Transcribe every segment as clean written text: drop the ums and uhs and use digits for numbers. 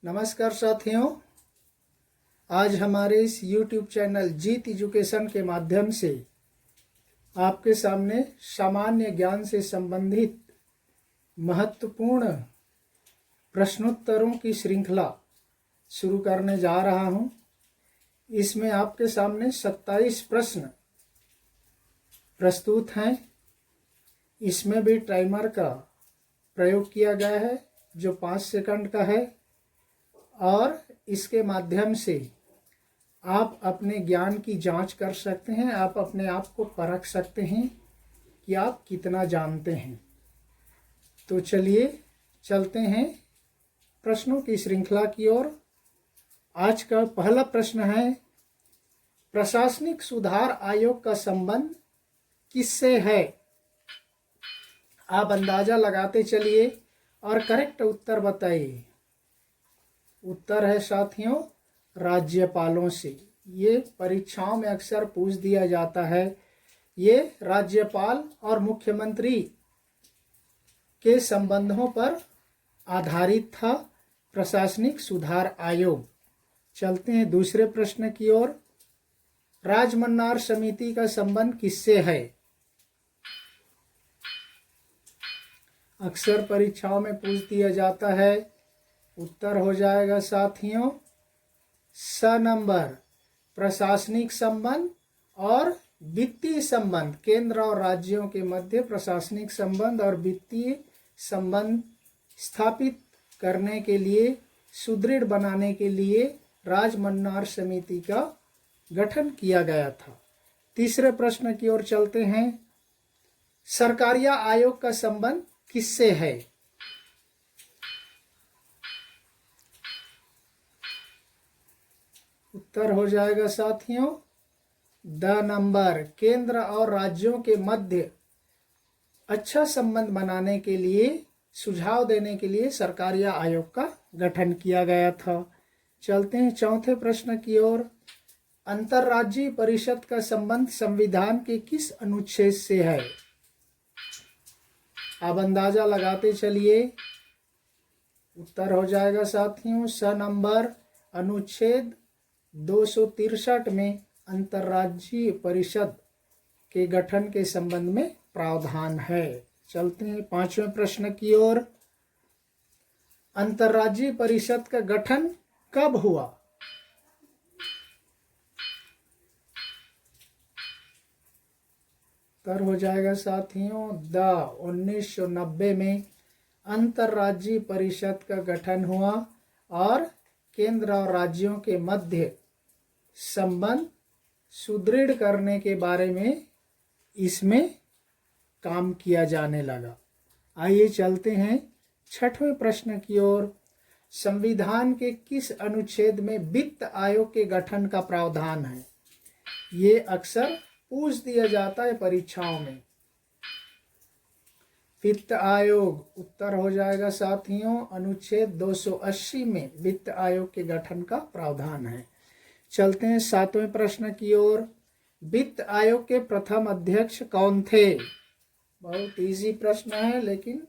नमस्कार साथियों, आज हमारे इस YouTube चैनल जीत एजुकेशन के माध्यम से आपके सामने सामान्य ज्ञान से संबंधित महत्वपूर्ण प्रश्नोत्तरों की श्रृंखला शुरू करने जा रहा हूं। इसमें आपके सामने 27 प्रश्न प्रस्तुत हैं। इसमें भी टाइमर का प्रयोग किया गया है जो 5 सेकंड का है और इसके माध्यम से आप अपने ज्ञान की जांच कर सकते हैं। आप अपने आप को परख सकते हैं कि आप कितना जानते हैं। तो चलिए चलते हैं प्रश्नों की श्रृंखला की ओर। आज का पहला प्रश्न है, प्रशासनिक सुधार आयोग का संबंध किससे है? आप अंदाजा लगाते चलिए और करेक्ट उत्तर बताइए। उत्तर है साथियों, राज्यपालों से। ये परीक्षाओं में अक्सर पूछ दिया जाता है। ये राज्यपाल और मुख्यमंत्री के संबंधों पर आधारित था प्रशासनिक सुधार आयोग। चलते हैं दूसरे प्रश्न की ओर। राजमन्नार समिति का संबंध किससे है? अक्सर परीक्षाओं में पूछ दिया जाता है। उत्तर हो जाएगा साथियों स नंबर, प्रशासनिक संबंध और वित्तीय संबंध। केंद्र और राज्यों के मध्य प्रशासनिक संबंध और वित्तीय संबंध स्थापित करने के लिए, सुदृढ़ बनाने के लिए राजमन्नार समिति का गठन किया गया था। तीसरे प्रश्न की ओर चलते हैं। सरकारिया आयोग का संबंध किससे है? उत्तर हो जाएगा साथियों द नंबर, केंद्र और राज्यों के मध्य अच्छा संबंध बनाने के लिए, सुझाव देने के लिए सरकारिया आयोग का गठन किया गया था। चलते हैं चौथे प्रश्न की ओर। अंतर्राज्यीय परिषद का संबंध संविधान के किस अनुच्छेद से है? आप अंदाजा लगाते चलिए। उत्तर हो जाएगा साथियों स नंबर, अनुच्छेद 263 में अंतर्राज्यीय परिषद के गठन के संबंध में प्रावधान है। चलते हैं पांचवें प्रश्न की ओर। अंतर्राज्यीय परिषद का गठन कब हुआ? उत्तर हो जाएगा साथियों द 1990 में अंतर्राज्यीय परिषद का गठन हुआ और केंद्र और राज्यों के मध्य संबंध सुदृढ़ करने के बारे में इसमें काम किया जाने लगा। आइए चलते हैं छठवें प्रश्न की ओर। संविधान के किस अनुच्छेद में वित्त आयोग के गठन का प्रावधान है? ये अक्सर पूछ दिया जाता है परीक्षाओं में। वित्त आयोग, उत्तर हो जाएगा साथियों अनुच्छेद 280 में वित्त आयोग के गठन का प्रावधान है। चलते हैं सातवें प्रश्न की ओर। वित्त आयोग के प्रथम अध्यक्ष कौन थे? बहुत इजी प्रश्न है लेकिन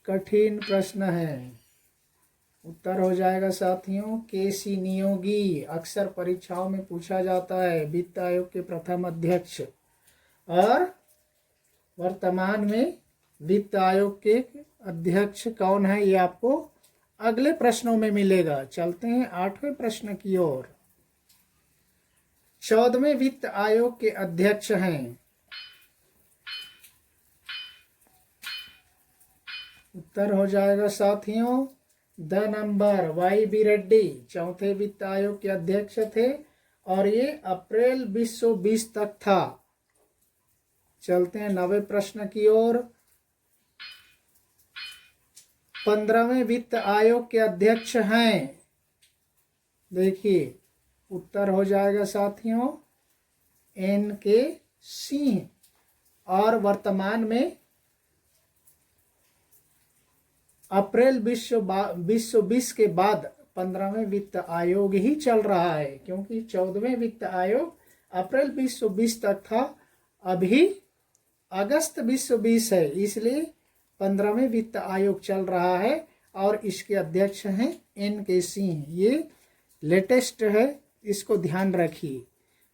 कठिन प्रश्न है। उत्तर हो जाएगा साथियों केसी नियोगी। अक्सर परीक्षाओं में पूछा जाता है वित्त आयोग के प्रथम अध्यक्ष। और वर्तमान में वित्त आयोग के अध्यक्ष कौन है ये आपको अगले प्रश्नों में मिलेगा। चलते हैं आठवें प्रश्न की ओर। 14वें वित्त आयोग के अध्यक्ष हैं। उत्तर हो जाएगा साथियों the number Y B Reddy. चौथे वित्त आयोग के अध्यक्ष थे और ये अप्रैल 2020 तक था। चलते हैं 9वें प्रश्न की ओर। 15वें वित्त आयोग के अध्यक्ष हैं। देखिए उत्तर हो जाएगा साथियों NK सिंह। और वर्तमान में अप्रैल 2020 के बाद 15वें वित्त आयोग ही चल रहा है, क्योंकि 14वें वित्त आयोग अप्रैल 2020 तक था। अभी अगस्त 2020 है, इसलिए 15वें वित्त आयोग चल रहा है और इसके अध्यक्ष हैं एन के सिंह, ये लेटेस्ट है, इसको ध्यान रखिए।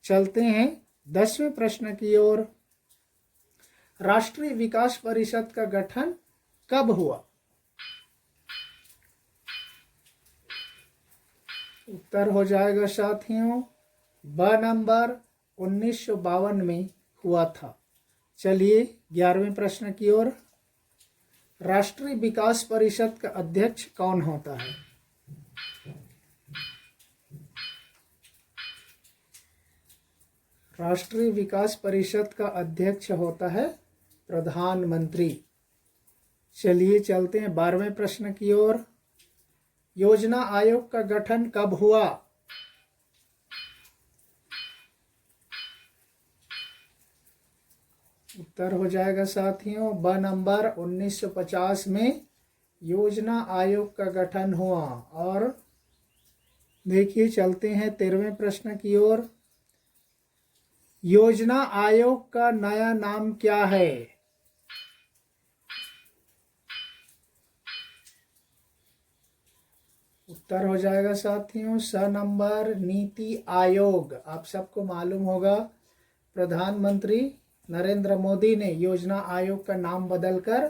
चलते हैं 10वें प्रश्न की ओर। राष्ट्रीय विकास परिषद का गठन कब हुआ? उत्तर हो जाएगा साथियों ब नंबर 1952 में हुआ था। चलिए 11वें प्रश्न की ओर। राष्ट्रीय विकास परिषद का अध्यक्ष कौन होता है? राष्ट्रीय विकास परिषद का अध्यक्ष होता है प्रधानमंत्री। चलिए चलते हैं 12वें प्रश्न की ओर। योजना आयोग का गठन कब हुआ? उत्तर हो जाएगा साथियों ब नंबर 1950 में योजना आयोग का गठन हुआ। और देखिए चलते हैं 13वें प्रश्न की ओर। योजना आयोग का नया नाम क्या है? उत्तर हो जाएगा साथियों स नंबर नीति आयोग। आप सबको मालूम होगा प्रधानमंत्री नरेंद्र मोदी ने योजना आयोग का नाम बदलकर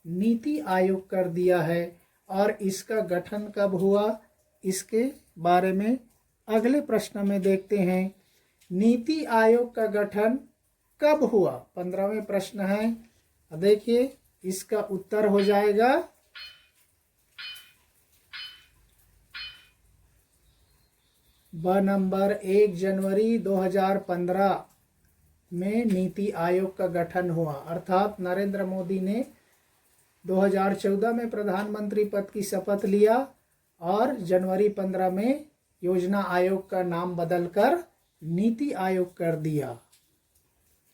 नीति आयोग कर दिया है। और इसका गठन कब हुआ, इसके बारे में अगले प्रश्न में देखते हैं। नीति आयोग का गठन कब हुआ? 15वें प्रश्न है। देखिए इसका उत्तर हो जाएगा ब नंबर 1 जनवरी 2015 में नीति आयोग का गठन हुआ। अर्थात नरेंद्र मोदी ने 2014 में प्रधानमंत्री पद की शपथ लिया और जनवरी 15 में योजना आयोग का नाम बदलकर नीति आयोग कर दिया।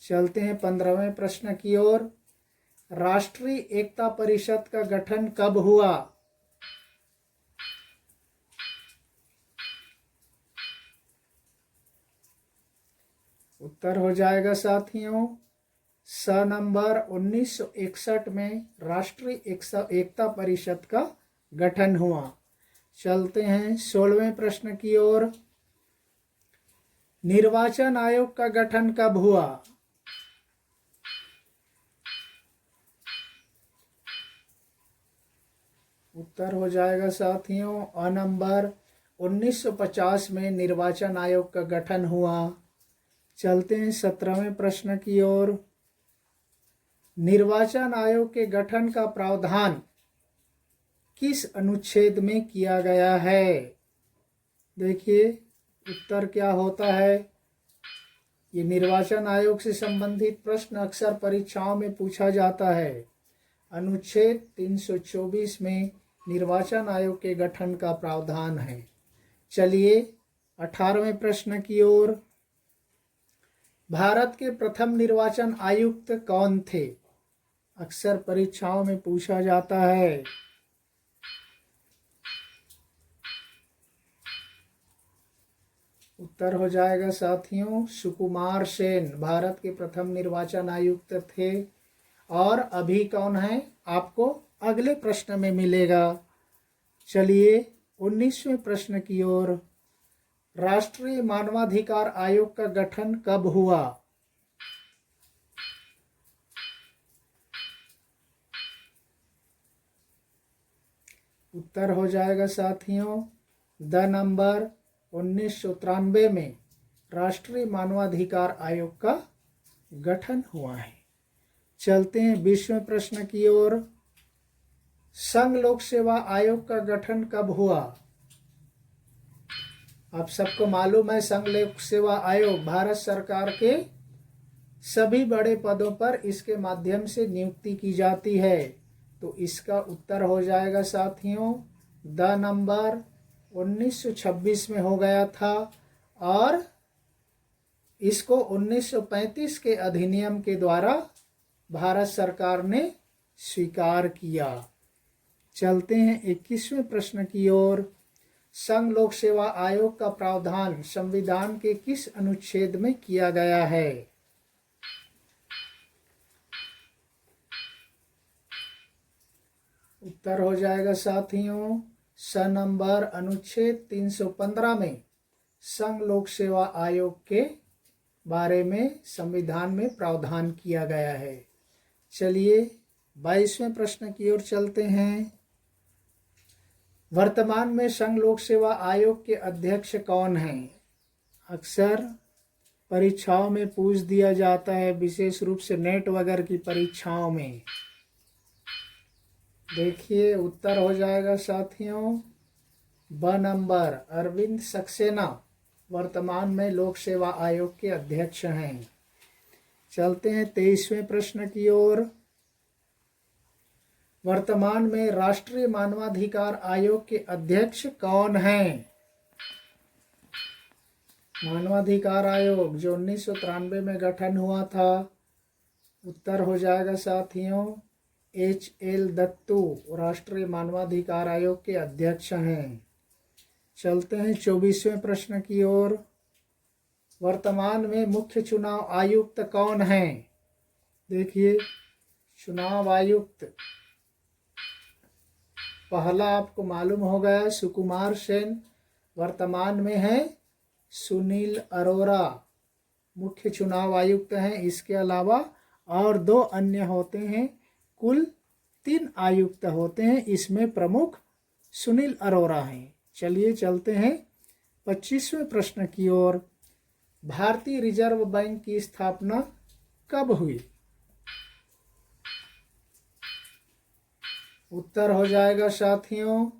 चलते हैं 15वें प्रश्न की ओर। राष्ट्रीय एकता परिषद का गठन कब हुआ? उत्तर हो जाएगा साथियों स नंबर 1961 में राष्ट्रीय एकता परिषद का गठन हुआ। चलते हैं 16वें प्रश्न की ओर। निर्वाचन आयोग का गठन कब हुआ? उत्तर हो जाएगा साथियों अ नंबर 1950 में निर्वाचन आयोग का गठन हुआ। चलते हैं 17वें प्रश्न की ओर। निर्वाचन आयोग के गठन का प्रावधान किस अनुच्छेद में किया गया है? देखिए उत्तर क्या होता है। ये निर्वाचन आयोग से संबंधित प्रश्न अक्सर परीक्षाओं में पूछा जाता है। अनुच्छेद 324 में निर्वाचन आयोग के गठन का प्रावधान है। चलिए 18वें प्रश्न की ओर। भारत के प्रथम निर्वाचन आयुक्त कौन थे? अक्सर परीक्षाओं में पूछा जाता है। उत्तर हो जाएगा साथियों सुकुमार सेन भारत के प्रथम निर्वाचन आयुक्त थे। और अभी कौन है आपको अगले प्रश्न में मिलेगा। चलिए 19वें प्रश्न की ओर। राष्ट्रीय मानवाधिकार आयोग का गठन कब हुआ? उत्तर हो जाएगा साथियों द नंबर 1993 में राष्ट्रीय मानवाधिकार आयोग का गठन हुआ है। चलते हैं 20वें प्रश्न की ओर। संघ लोक सेवा आयोग का गठन कब हुआ? आप सबको मालूम है संघ लोक सेवा आयोग भारत सरकार के सभी बड़े पदों पर इसके माध्यम से नियुक्ति की जाती है। तो इसका उत्तर हो जाएगा साथियों द नंबर 1926 में हो गया था। और इसको 1935 के अधिनियम के द्वारा भारत सरकार ने स्वीकार किया। चलते हैं 21वें प्रश्न की ओर। संघ लोक सेवा आयोग का प्रावधान संविधान के किस अनुच्छेद में किया गया है? उत्तर हो जाएगा साथियों स नंबर अनुच्छेद 315 में संघ लोक सेवा आयोग के बारे में संविधान में प्रावधान किया गया है। चलिए 22वें प्रश्न की ओर चलते हैं। वर्तमान में संघ लोक सेवा आयोग के अध्यक्ष कौन हैं? अक्सर परीक्षाओं में पूछ दिया जाता है, विशेष रूप से नेट वगैरह की परीक्षाओं में। देखिए उत्तर हो जाएगा साथियों ब नंबर अरविंद सक्सेना वर्तमान में लोक सेवा आयोग के अध्यक्ष हैं। चलते हैं 23वें प्रश्न की ओर। वर्तमान में राष्ट्रीय मानवाधिकार आयोग के अध्यक्ष कौन हैं? मानवाधिकार आयोग जो 1993 में गठन हुआ था। उत्तर हो जाएगा साथियों H.L. दत्तू राष्ट्रीय मानवाधिकार आयोग के अध्यक्ष हैं। चलते हैं 24वें प्रश्न की ओर। वर्तमान में मुख्य चुनाव आयुक्त कौन हैं? देखिए चुनाव आयुक्त पहला आपको मालूम हो गया सुकुमार सेन, वर्तमान में है सुनील अरोरा मुख्य चुनाव आयुक्त हैं। इसके अलावा और 2 अन्य होते हैं, कुल 3 आयुक्त होते हैं, इसमें प्रमुख सुनील अरोरा हैं। चलिए चलते हैं 25वें प्रश्न की ओर। भारतीय रिजर्व बैंक की स्थापना कब हुई? उत्तर हो जाएगा साथियों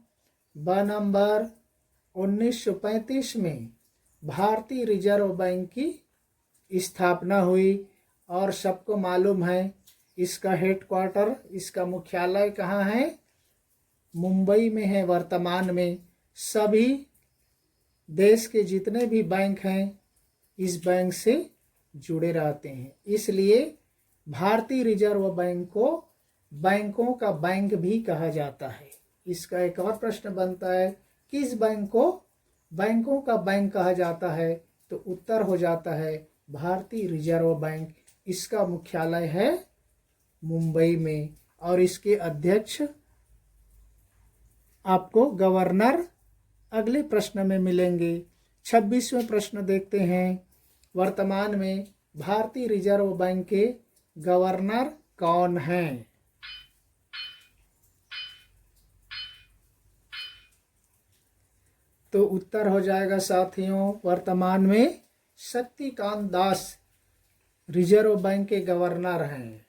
ब नंबर 1935 में भारतीय रिजर्व बैंक की स्थापना हुई। और सबको मालूम है इसका हेडक्वार्टर, इसका मुख्यालय कहाँ है? मुंबई में है। वर्तमान में सभी देश के जितने भी बैंक हैं इस बैंक से जुड़े रहते हैं, इसलिए भारतीय रिजर्व बैंक को बैंकों का बैंक भी कहा जाता है। इसका एक और प्रश्न बनता है किस बैंक को बैंकों का बैंक कहा जाता है? तो उत्तर हो जाता है भारतीय रिजर्व बैंक। इसका मुख्यालय है मुंबई में और इसके अध्यक्ष आपको गवर्नर अगले प्रश्न में मिलेंगे। 26वें प्रश्न देखते हैं। वर्तमान में भारतीय रिजर्व बैंक के गवर्नर कौन हैं? तो उत्तर हो जाएगा साथियों वर्तमान में शक्तिकांत दास रिजर्व बैंक के गवर्नर हैं।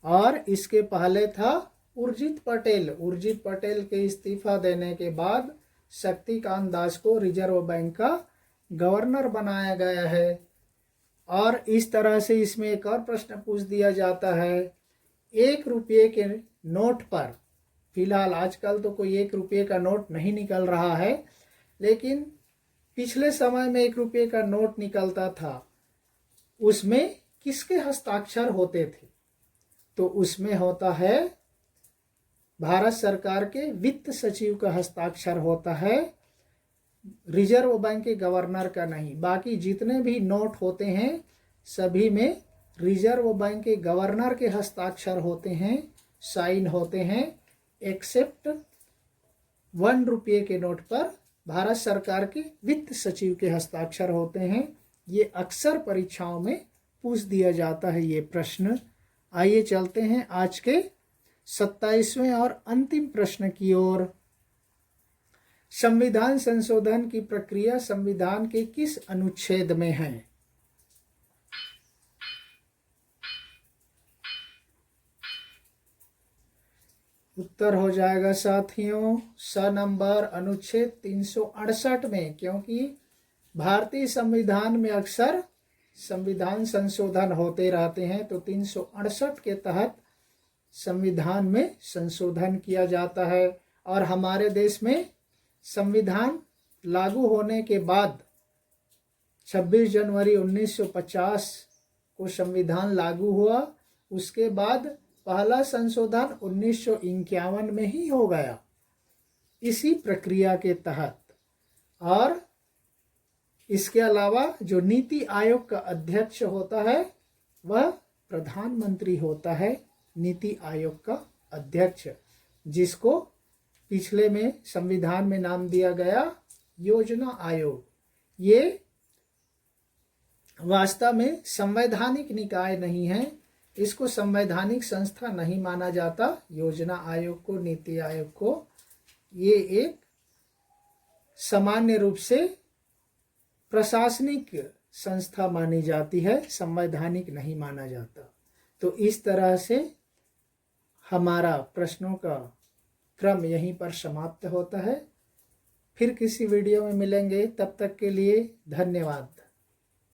और इसके पहले था उर्जित पटेल। उर्जित पटेल के इस्तीफा देने के बाद शक्तिकांत दास को रिजर्व बैंक का गवर्नर बनाया गया है। और इस तरह से इसमें एक और प्रश्न पूछ दिया जाता है 1 रुपये के नोट पर, फिलहाल आजकल तो कोई 1 रुपये का नोट नहीं निकल रहा है, लेकिन पिछले समय में 1 रुपये का नोट निकलता था, उसमें किसके हस्ताक्षर होते थे? तो उसमें होता है भारत सरकार के वित्त सचिव का हस्ताक्षर होता है, रिजर्व बैंक के गवर्नर का नहीं। बाकी जितने भी नोट होते हैं सभी में रिजर्व बैंक के गवर्नर के हस्ताक्षर होते हैं, साइन होते हैं, एक्सेप्ट 1 रुपये के नोट पर भारत सरकार के वित्त सचिव के हस्ताक्षर होते हैं। ये अक्सर परीक्षाओं में पूछ दिया जाता है ये प्रश्न। आइए चलते हैं आज के 27वें और अंतिम प्रश्न की ओर। संविधान संशोधन की प्रक्रिया संविधान के किस अनुच्छेद में है? उत्तर हो जाएगा साथियों स नंबर अनुच्छेद 368 में, क्योंकि भारतीय संविधान में अक्सर संविधान संशोधन होते रहते हैं, तो 368 के तहत संविधान में संशोधन किया जाता है। और हमारे देश में संविधान लागू होने के बाद 26 जनवरी 1950 को संविधान लागू हुआ। उसके बाद पहला संशोधन 1951 में ही हो गया इसी प्रक्रिया के तहत। और इसके अलावा जो नीति आयोग का अध्यक्ष होता है वह प्रधानमंत्री होता है, नीति आयोग का अध्यक्ष, जिसको पिछले में संविधान में नाम दिया गया योजना आयोग। ये वास्तव में संवैधानिक निकाय नहीं है, इसको संवैधानिक संस्था नहीं माना जाता। योजना आयोग को, नीति आयोग को, ये एक सामान्य रूप से प्रशासनिक संस्था मानी जाती है, संवैधानिक नहीं माना जाता। तो इस तरह से हमारा प्रश्नों का क्रम यहीं पर समाप्त होता है। फिर किसी वीडियो में मिलेंगे, तब तक के लिए धन्यवाद।